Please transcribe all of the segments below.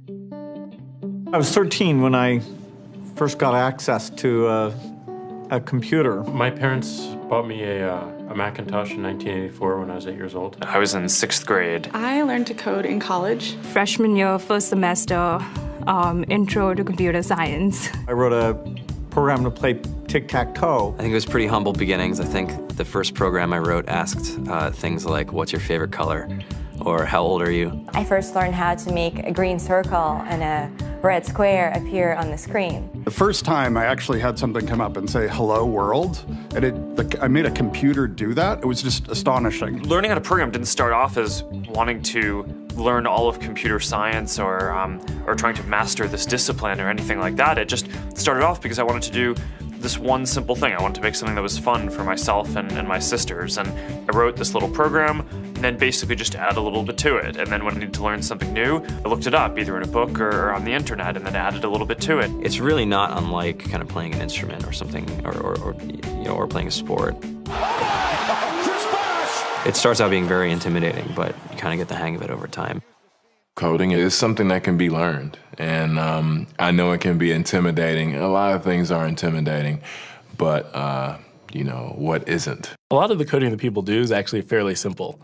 I was 13 when I first got access to a computer. My parents bought me a Macintosh in 1984 when I was 8 years old. I was in 6th grade. I learned to code in college. Freshman year, first semester, intro to computer science. I wrote a program to play tic-tac-toe. I think it was pretty humble beginnings. I think the first program I wrote asked things like, what's your favorite color? Or how old are you? I first learned how to make a green circle and a red square appear on the screen. The first time I actually had something come up and say, hello world, and I made a computer do that. It was just astonishing. Learning how to program didn't start off as wanting to learn all of computer science or trying to master this discipline or anything like that. It just started off because I wanted to do this one simple thing. I wanted to make something that was fun for myself and my sisters. And I wrote this little program and then basically just add a little bit to it. And then when I needed to learn something new, I looked it up either in a book or on the internet and then added a little bit to it. It's really not unlike kind of playing an instrument or something or playing a sport. It starts out being very intimidating, but you kind of get the hang of it over time. Coding is something that can be learned, and I know it can be intimidating. A lot of things are intimidating, but what isn't? A lot of the coding that people do is actually fairly simple.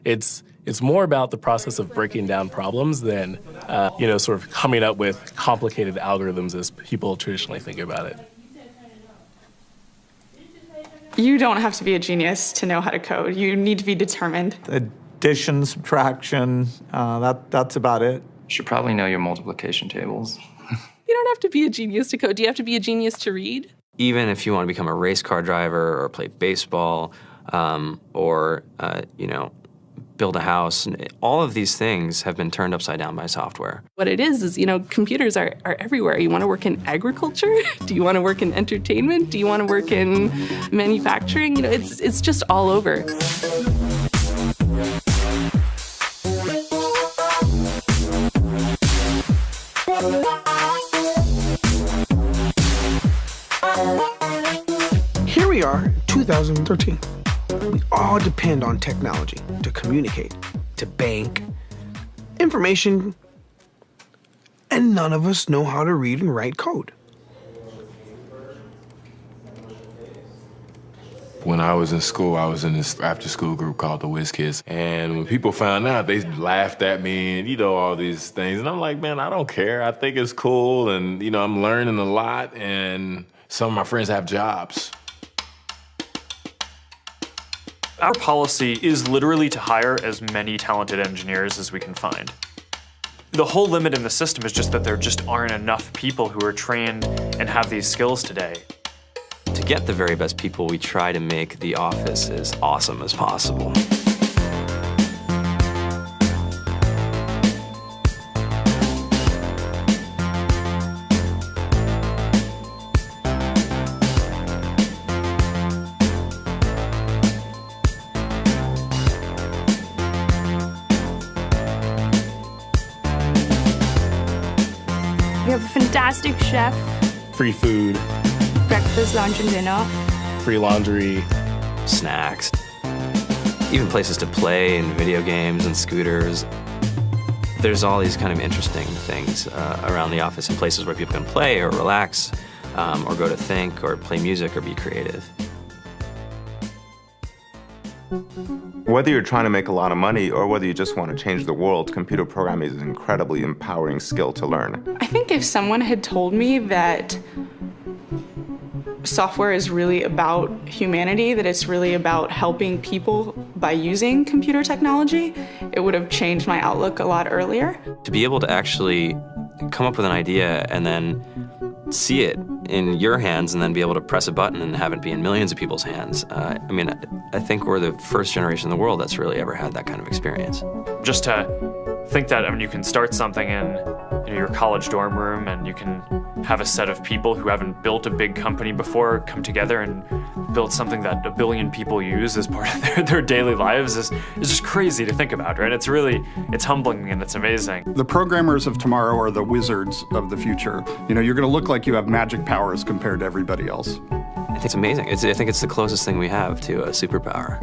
It's more about the process of breaking down problems than sort of coming up with complicated algorithms as people traditionally think about it. You don't have to be a genius to know how to code. You need to be determined. Addition, subtraction, that's about it. You should probably know your multiplication tables. You don't have to be a genius to code. Do you have to be a genius to read? Even if you want to become a race car driver or play baseball or build a house, all of these things have been turned upside down by software. What it is computers are everywhere. You want to work in agriculture? Do you want to work in entertainment? Do you want to work in manufacturing? It's just all over. Here we are, 2013. We all depend on technology to communicate, to bank, information, and none of us know how to read and write code. When I was in school, I was in this after-school group called the Whiz Kids. And when people found out, they laughed at me and, all these things. And I'm like, man, I don't care. I think it's cool. And, I'm learning a lot. And some of my friends have jobs. Our policy is literally to hire as many talented engineers as we can find. The whole limit in the system is just that there just aren't enough people who are trained and have these skills today. To get the very best people, we try to make the office as awesome as possible. We have a fantastic chef. Free food, Breakfast, lunch, and dinner. free laundry, snacks, even places to play and video games and scooters. There's all these kind of interesting things around the office and places where people can play or relax or go to think or play music or be creative. Whether you're trying to make a lot of money or whether you just want to change the world, computer programming is an incredibly empowering skill to learn. I think if someone had told me that software is really about humanity, that it's really about helping people by using computer technology, it would have changed my outlook a lot earlier. To be able to actually come up with an idea and then see it in your hands and then be able to press a button and have it be in millions of people's hands. I think we're the first generation in the world that's really ever had that kind of experience. Just to think that, you can start something in your college dorm room and you can have a set of people who haven't built a big company before come together and build something that 1 billion people use as part of their daily lives is just crazy to think about, right? It's humbling and it's amazing. The programmers of tomorrow are the wizards of the future. You're going to look like you have magic powers compared to everybody else. I think it's amazing. I think it's the closest thing we have to a superpower.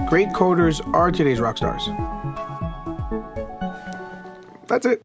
Great coders are today's rock stars. That's it.